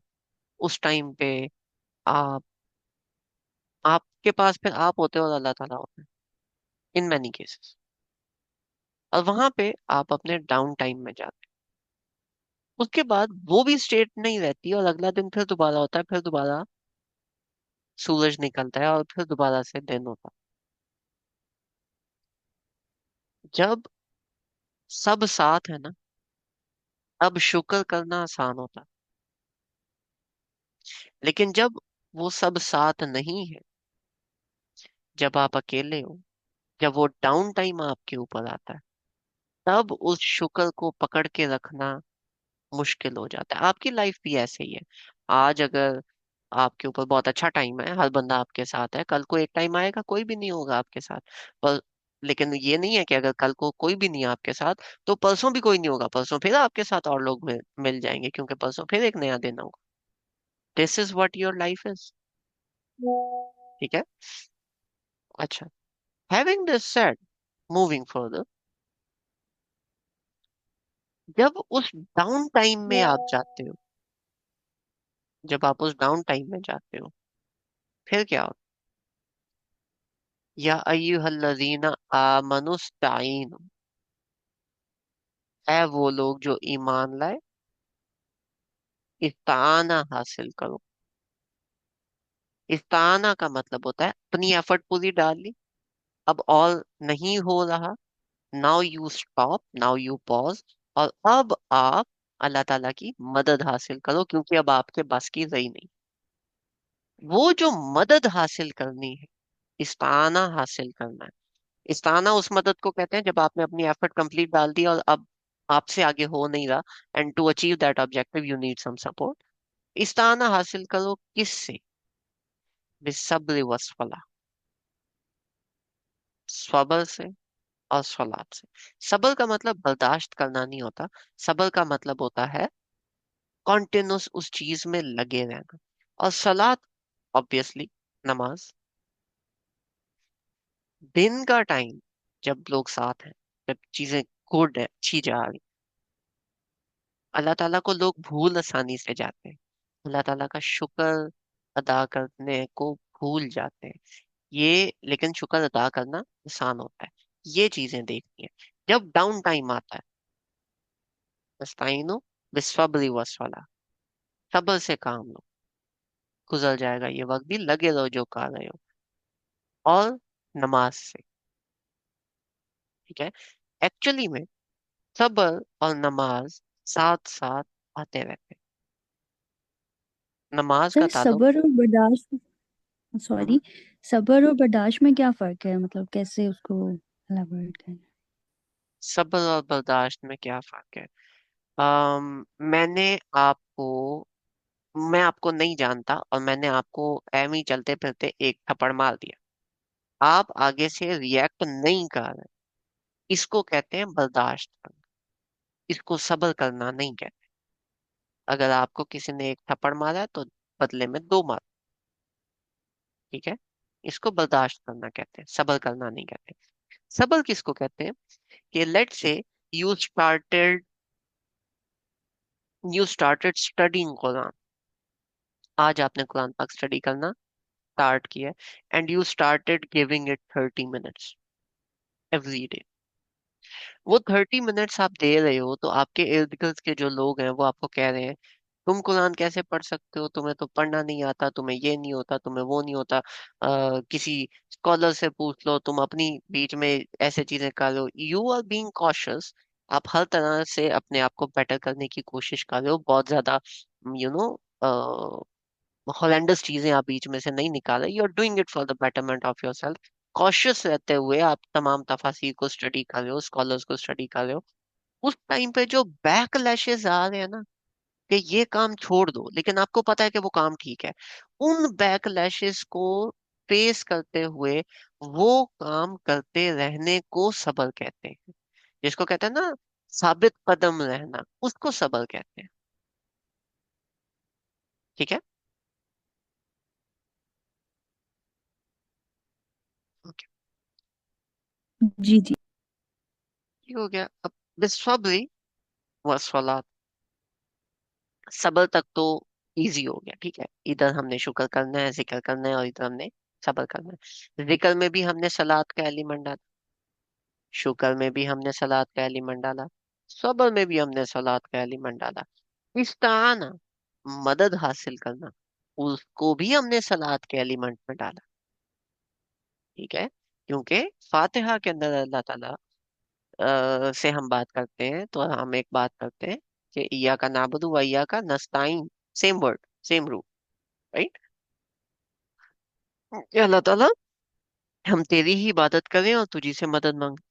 Speaker 1: उस टाइम पे आप आपके पास फिर आप होते हो और अल्लाह ताला होते हैं, इन मैनी केसेस। और वहां पे आप अपने डाउन टाइम में जाते हो। उसके बाद वो भी स्टेट नहीं रहती, और अगला दिन फिर दोबारा होता है, फिर दोबारा सूरज निकलता है, और फिर दोबारा से दिन होता है। जब सब साथ है ना, अब शुक्र करना आसान होता है। लेकिन जब वो सब साथ नहीं है, जब आप अकेले हो, जब वो डाउन टाइम आपके ऊपर आता है, तब उस शुक्र को पकड़ के रखना मुश्किल हो जाता है। आपकी लाइफ भी ऐसे ही है। आज अगर आपके ऊपर बहुत अच्छा टाइम है, हर बंदा आपके साथ है, कल को एक टाइम आएगा कोई भी नहीं होगा आपके साथ। पर लेकिन ये नहीं है कि अगर कल को कोई भी नहीं है आपके साथ तो परसों भी कोई नहीं होगा, परसों फिर आपके साथ और लोग मिल जाएंगे, क्योंकि परसों फिर एक नया दिन होगा। This is what your life is. ठीक है। अच्छा, having this said, moving further, जब उस डाउन टाइम में आप जाते हो, जब आप उस डाउन टाइम में जाते हो, फिर क्या होता है? या अय्युहल्लज़ीना आमनुस्ताईन, है वो लोग जो ईमान लाए, इस्ताना हासिल करो। इस्ताना का मतलब होता है अपनी एफर्ट पूरी डाल ली, अब और नहीं हो रहा, now you stop, now you pause, और अब आप अल्लाह ताला की मदद हासिल करो, क्योंकि अब आपके बस की रही नहीं। वो जो मदद हासिल करनी है, इस्ताना हासिल करना है। इस्ताना उस मदद को कहते हैं जब आपने अपनी एफर्ट कंप्लीट डाल दी और अब आपसे आगे हो नहीं रहा, and to achieve that objective you need some support. इस्ताना हासिल करो किससे? बिसब्र वस्फला, सब्र से और सलात से। सब्र का मतलब बर्दाश्त करना नहीं होता, सब्र का मतलब होता है कॉन्टिन्यूस उस चीज में लगे रहना। और सलात, ऑब्वियसली नमाज। दिन का टाइम जब लोग साथ हैं, जब चीजें गुड है, अच्छी जा रही, अल्लाह ताला को लोग भूल आसानी से जाते हैं, अल्लाह ताला का शुक्र अदा करने को भूल जाते हैं। ये लेकिन शुक्र अदा करना आसान होता है। ये चीजें देखनी है। जब डाउन टाइम आता है, नस्ताइनु बिस्सब्रि वस्सला, सब्र से काम लो, गुजर जाएगा ये वक्त भी, लगे रहो जो कर रहे हो। और नमाज से। ठीक है। एक्चुअली में सब्र और नमाज साथ साथ आते रहते हैं। नमाज का
Speaker 2: सर
Speaker 1: ताल्लुक।
Speaker 2: सब्र और बर्दाश्त,
Speaker 1: हम्म,
Speaker 2: सॉरी, सब्र और बर्दाश्त में क्या फर्क है, मतलब कैसे उसको एलाबोरेट करें?
Speaker 1: सब्र और बर्दाश्त में क्या फर्क है? मैंने आपको मैं आपको नहीं जानता और मैंने आपको एम ही चलते फिरते एक थप्पड़ मार दिया, आप आगे से रिएक्ट नहीं कर रहे, इसको कहते हैं बर्दाश्त करना। इसको सब्र करना नहीं कहते। अगर आपको किसी ने एक थप्पड़ मारा है तो बदले में दो मार। ठीक है। इसको बर्दाश्त करना कहते हैं, सब्र करना नहीं कहते। सबर किसको कहते हैं? कि लेट से you started you started studying Quran. आज आपने कुरान पाक स्टडी करना स्टार्ट किया, and you started giving it 30 minutes every day. वो 30 मिनट्स आप दे रहे हो, तो आपके इर्द गिर्द के जो लोग हैं वो आपको कह रहे हैं तुम कुरान कैसे पढ़ सकते हो, तुम्हें तो पढ़ना नहीं आता, तुम्हें ये नहीं होता, तुम्हें वो नहीं होता, किसी स्कॉलर से पूछ लो, तुम अपनी बीच में ऐसे चीजें कर लो। You are being cautious. आप हर तरह से अपने आप को बेटर करने की कोशिश कर रहे हो, बहुत ज्यादा यू नो हॉलेंडस चीजें आप बीच में से नहीं निकाल रहे। You are doing it for the betterment of yourself. Cautious रहते हुए आप तमाम तफासिर को स्टडी कर रहे हो, स्कॉलर्स को स्टडी कर रहे हो। उस टाइम पे जो बैकलैशेस आ रहे हैं ना, कि ये काम छोड़ दो, लेकिन आपको पता है कि वो काम ठीक है, उन बैकलैशेस को फेस करते हुए वो काम करते रहने को सब्र कहते हैं। जिसको कहते हैं ना साबित कदम रहना, उसको सब्र कहते हैं। ठीक है। ओके।
Speaker 2: जी जी।
Speaker 1: ठीक हो गया। अब बिस्वब्री वस्सलात, सब्र तक तो इजी हो गया। ठीक है, इधर हमने शुक्र करना है, जिक्र करना है, और इधर हमने सब्र करना है। जिक्र में भी हमने सलात का एलिमेंट डाला, शुक्र में भी हमने सलात का एलिमेंट डाला, सब्र में भी हमने सलात का एलिमेंट डाला। इस्ताना, मदद हासिल करना, उसको भी हमने सलात के एलिमेंट में डाला। ठीक है, क्योंकि फातिहा के अंदर अल्लाह ताला से हम बात करते हैं तो हम एक बात करते हैं कि इया का नाबुदु व इया का नस्ताइन, same word, same root, right. अल्लाह ताला हम तेरी ही इबादत करें और तुझी से मदद मांगे।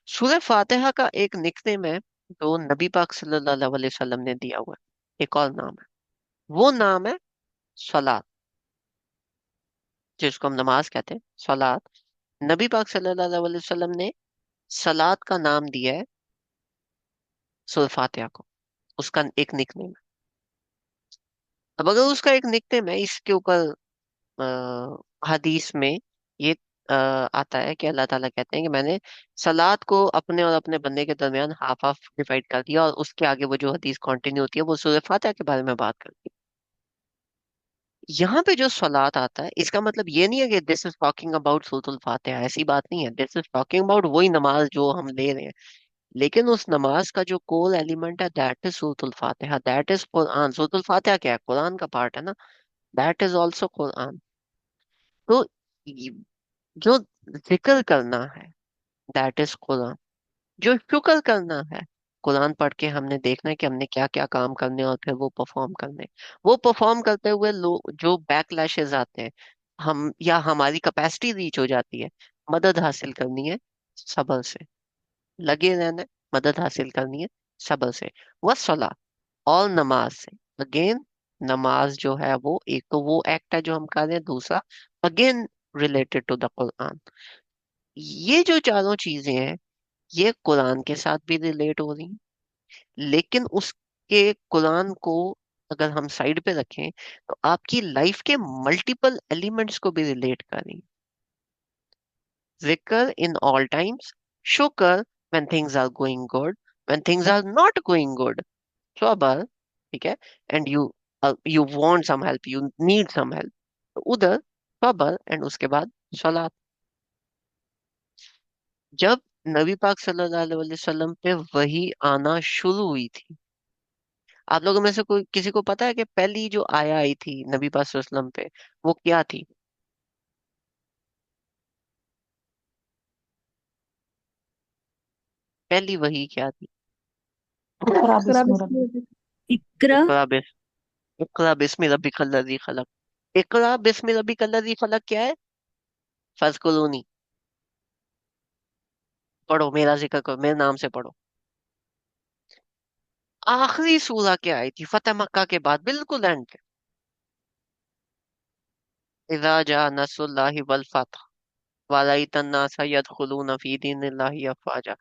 Speaker 1: सूरह फातिहा का एक निकनेम है जो नबी पाक सल्लल्लाहु अलैहि वसल्लम ने दिया हुआ है, एक और नाम है, वो नाम है सलात, जिसको हम नमाज कहते हैं, सलात। नबी पाक सल्लल्लाहु अलैहि वसल्लम ने सलात का नाम दिया है सूरह फातिहा को, उसका एक निकनेम है। अब अगर उसका एक निकनेम है, इसके ऊपर हदीस में ये आता है कि अल्लाह ताला कहते हैं कि मैंने सलात को अपने और अपने बंदे के दरमियान हाफ हाफ डिवाइड कर दिया, और उसके आगे वो जो हदीस कंटिन्यू होती है वो सूरह फातिहा के बारे में बात करती है। यहाँ पे जो सलात आता है, इसका मतलब ये नहीं है कि दिस इज टॉकिंग अबाउट सूरतुल फातिहा, ऐसी बात नहीं है। दिस इज टॉकिंग अबाउट वही नमाज जो हम ले रहे हैं, लेकिन उस नमाज का जो कोर एलिमेंट है दैट इज सूरतुल फातिहा, दैट इज कुरान। सूरतुल फातिहा क्या है? कुरान का पार्ट है ना, दैट इज ऑल्सो कुरान। तो ये- जो जिक्र करना है दैट इज कुरान, जो शुक्र करना है, कुरान पढ़ के हमने देखना है कि हमने क्या क्या काम करने हैं और फिर वो परफॉर्म करने हैं। वो परफॉर्म करते हुए लोग जो बैकलैशेस आते हैं, हम या हमारी कैपेसिटी रीच हो जाती है, मदद हासिल करनी है सब्र से, लगे रहना है, मदद हासिल करनी है सब्र से। वह सला, और नमाज से। अगेन, नमाज जो है वो एक तो वो एक्ट है जो हम कर रहे हैं, दूसरा again related to the Quran. ये जो चारों चीजें हैं ये कुरान के साथ भी रिलेट हो रही हैं, लेकिन उसके कुरान को अगर हम साइड पे रखें तो आपकी लाइफ के मल्टीपल एलिमेंट्स को भी रिलेट कर रही है। जिक्र इन ऑल टाइम्स, शुक्र when things are going good, when things are not going good सबर, ठीक है, and you want some help, you need some help, तो उधर सबर, एंड उसके बाद सलात। जब नबी पाक सल्लल्लाहु अलैहि वसल्लम पे वही आना शुरू हुई थी, आप लोगों में से कोई किसी को पता है कि पहली जो आया आई थी नबी पाक सल्लल्लाहु अलैहि वसल्लम पे वो क्या थी? पहली वही क्या थी?
Speaker 3: इकरा
Speaker 4: इकरा
Speaker 3: बिस्मि
Speaker 4: बिस्मिल्लाह।
Speaker 3: रब्बिक।
Speaker 2: इकरा।
Speaker 1: इकरा बिस इकरा बिस्मि रब्बिकल लजी खलक। इकरा बिस्मि रब्बिकल लजी खलक क्या है? फज़कुरूनी, पढ़ो, मेरा जिक्र करो, मेरे नाम से पढ़ो। आखिरी सूरा क्या आई थी फतेह मक्का के बाद, बिल्कुल एंड पे, इज़ा जा नस्रुल्लाहि वल फतह वराइतन नासा यदखुलूना फी दीनिल्लाहि अफ़वाजा।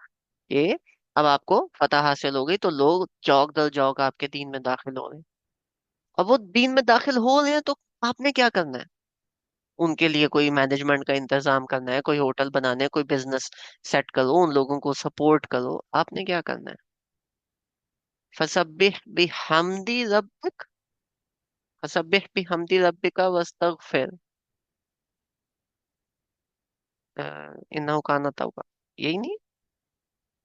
Speaker 1: ये अब आपको फतह हासिल हो गई तो लोग चौक दर चौक आपके दीन में दाखिल हो रहे हैं। अब वो दीन में दाखिल हो रहे हैं तो आपने क्या करना है? उनके लिए कोई मैनेजमेंट का इंतजाम करना है, कोई होटल बनाना है, कोई बिजनेस सेट करो, उन लोगों को सपोर्ट करो। आपने क्या करना है? फसब्बिह बिहम्दी रब्बिक, फसब्बिह बिहम्दी रब्बिका वस्तगफिर, इन्नहु काना तौवाबा। यही नहीं?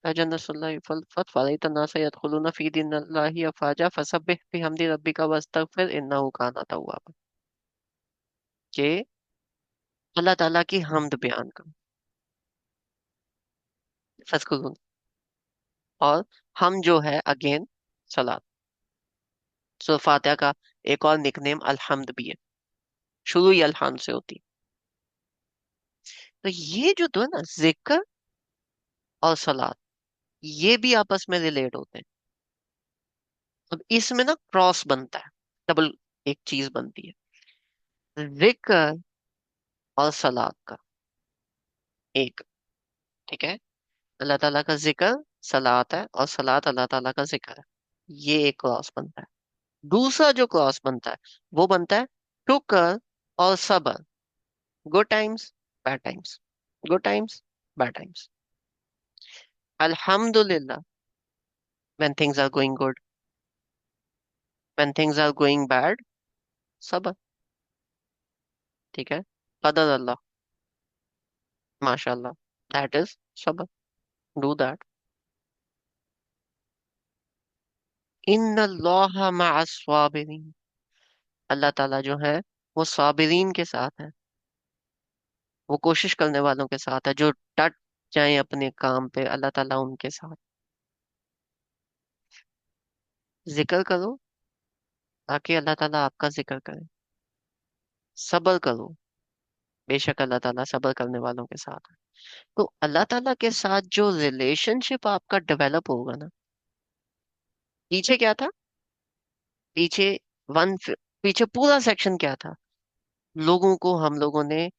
Speaker 1: जन्नतुल्लाहि फतवरैत अन्नास यदखुलूना फी दीनिल्लाहि अफवाजा फसब्बिह बिहम्दि रब्बिका वस्तगफिर इन्नहु काना तौवाबा। कि अल्लाह ताला की हम्द बयान करो, फस्कुरून, और हम जो है अगेन सलात। सो फातिहा का एक और निकनेम अल्हम्द भी है, शुरू ही अल्हम्द से होती है। तो ये जो दो है ना, जिक्र और सलात, ये भी आपस में रिलेट होते हैं। अब इसमें ना क्रॉस बनता है, डबल एक चीज बनती है, जिक्र और सलात का एक, ठीक है? अल्लाह ताला का जिक्र सलात है, और सलात अल्लाह ताला का जिक्र है। ये एक क्रॉस बनता है। दूसरा जो क्रॉस बनता है वो बनता है शुक्र और सब्र। Good times, bad times, good times, bad times. अल्हम्दुलिल्लाह when things are going good, when things are going bad, सब्र, ठीक है? कदर अल्लाह, माशाल्लाह, that is सब्र, do that। इन्नल्लाह मअस साबिरीन, अल्लाह ताला जो है वो साबिरीन के साथ है, वो कोशिश करने वालों के साथ है, जो डट जाए अपने काम पे, अल्लाह ताला उनके साथ। जिक्र करो ताकि अल्लाह ताला आपका जिक्र करे, सब्र करो, बेशक अल्लाह ताला सब्र करने वालों के साथ है। तो अल्लाह ताला के साथ जो रिलेशनशिप आपका डेवलप होगा ना, पीछे क्या था? पीछे वन पीछे पूरा सेक्शन क्या था? लोगों को हम लोगों ने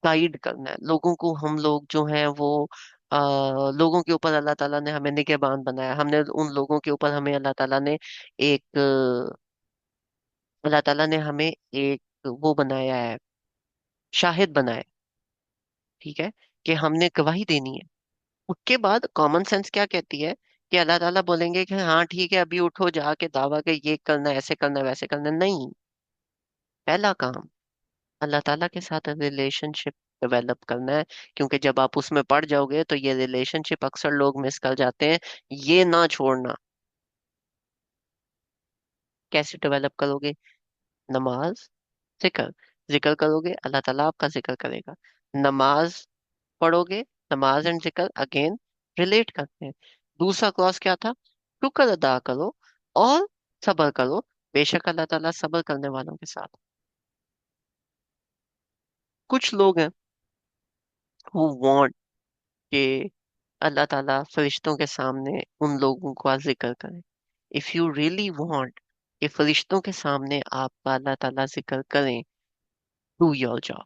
Speaker 1: गाइड करना है, लोगों को हम लोग जो हैं वो लोगों के ऊपर अल्लाह ताला ने हमें निगहबान बनाया, हमने उन लोगों के ऊपर हमें अल्लाह ताला ने एक अल्लाह ताला ने हमें एक वो बनाया है, शाहिद बनाया है, ठीक है? कि हमने गवाही देनी है। उसके बाद कॉमन सेंस क्या कहती है कि अल्लाह ताला बोलेंगे कि हाँ ठीक है अभी उठो जाके दावा के ये करना है, ऐसे करना है, वैसे करना है। नहीं, पहला काम अल्लाह ताला के साथ रिलेशनशिप डेवलप करना है, क्योंकि जब आप उसमें पड़ जाओगे तो ये रिलेशनशिप अक्सर लोग मिस कर जाते हैं। ये ना छोड़ना। कैसे डेवलप करोगे? नमाज, जिक्र, जिक्र करोगे अल्लाह ताला आपका जिक्र करेगा। नमाज पढ़ोगे, नमाज एंड जिक्र अगेन रिलेट करते हैं। दूसरा क्लॉज क्या था? शुक्र अदा करो और सब्र करो, बेशक अल्लाह ताला सब्र करने वालों के साथ। कुछ लोग हैं हु वांट के अल्लाह ताला फरिश्तों के सामने उन लोगों का जिक्र करे। इफ यू रियली वांट कि फरिश्तों के सामने आपका अल्लाह ताला जिक्र करें, डू योर जॉब।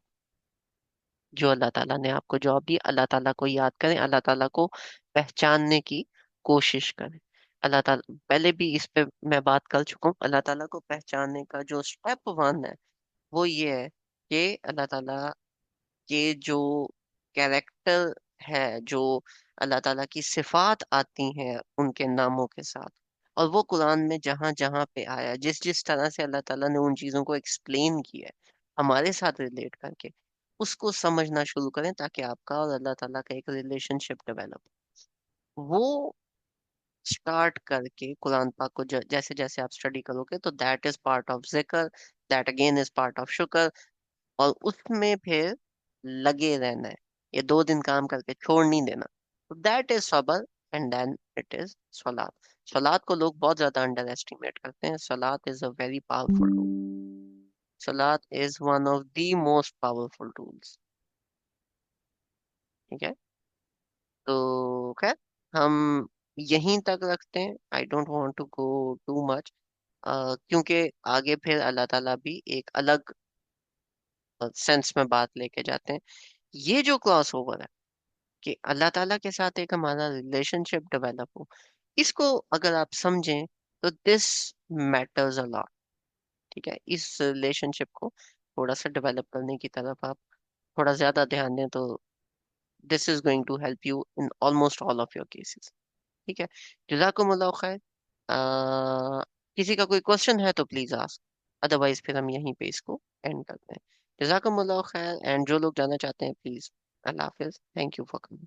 Speaker 1: जो अल्लाह ताला ने आपको जॉब दी, अल्लाह ताला को याद करें, अल्लाह ताला को पहचानने की कोशिश करें। अल्लाह ताला, पहले भी इस पे मैं बात कर चुका हूँ, अल्लाह ताला को पहचानने का जो स्टेप वन है वो ये है कि अल्लाह ताला के जो कैरेक्टर है, जो अल्लाह ताला की सिफात आती हैं उनके नामों के साथ, और वो कुरान में जहां जहां पे आया, जिस जिस तरह से अल्लाह ताला ने उन चीजों को एक्सप्लेन किया है हमारे साथ रिलेट करके, उसको समझना शुरू करें ताकि आपका और अल्लाह ताला का एक रिलेशनशिप डेवलप। वो स्टार्ट करके कुरान पाक को जैसे जैसे आप स्टडी करोगे तो दैट इज पार्ट ऑफ जिक्र, that again is part of शुक्र, और उसमें फिर लगे रहना है। ये 2 दिन काम करके छोड़ नहीं देना। तो दैट इज सबर, एंड देन इट इज सलात। सलात को लोग बहुत ज्यादा अंडर एस्टिमेट करते हैं। सलात is a very powerful tool. सलात is one of the most powerful tools, ठीक है? तो खैर, हम यहीं तक रखते हैं। I don't want to go too much, क्योंकि आगे फिर अल्लाह ताला भी एक अलग सेंस में बात लेके जाते हैं। ये जो क्रॉस ओवर है कि अल्लाह ताला के साथ एक हमारा रिलेशनशिप डेवलप हो, इसको अगर आप समझें तो दिस मैटर्स अ लॉट, ठीक है? इस रिलेशनशिप को थोड़ा सा डेवलप करने की तरफ आप थोड़ा ज्यादा ध्यान दें तो this is going to help you in almost all of your cases. ठीक है, जजाकुमुल्लाह खैर। किसी का कोई क्वेश्चन है तो प्लीज आस्क, अदरवाइज फिर हम यहीं पे इसको एंड करते हैं। जजाकुमुल्लाह खैर, एंड जो लोग जाना चाहते हैं please, Allah Hafiz, thank you for coming.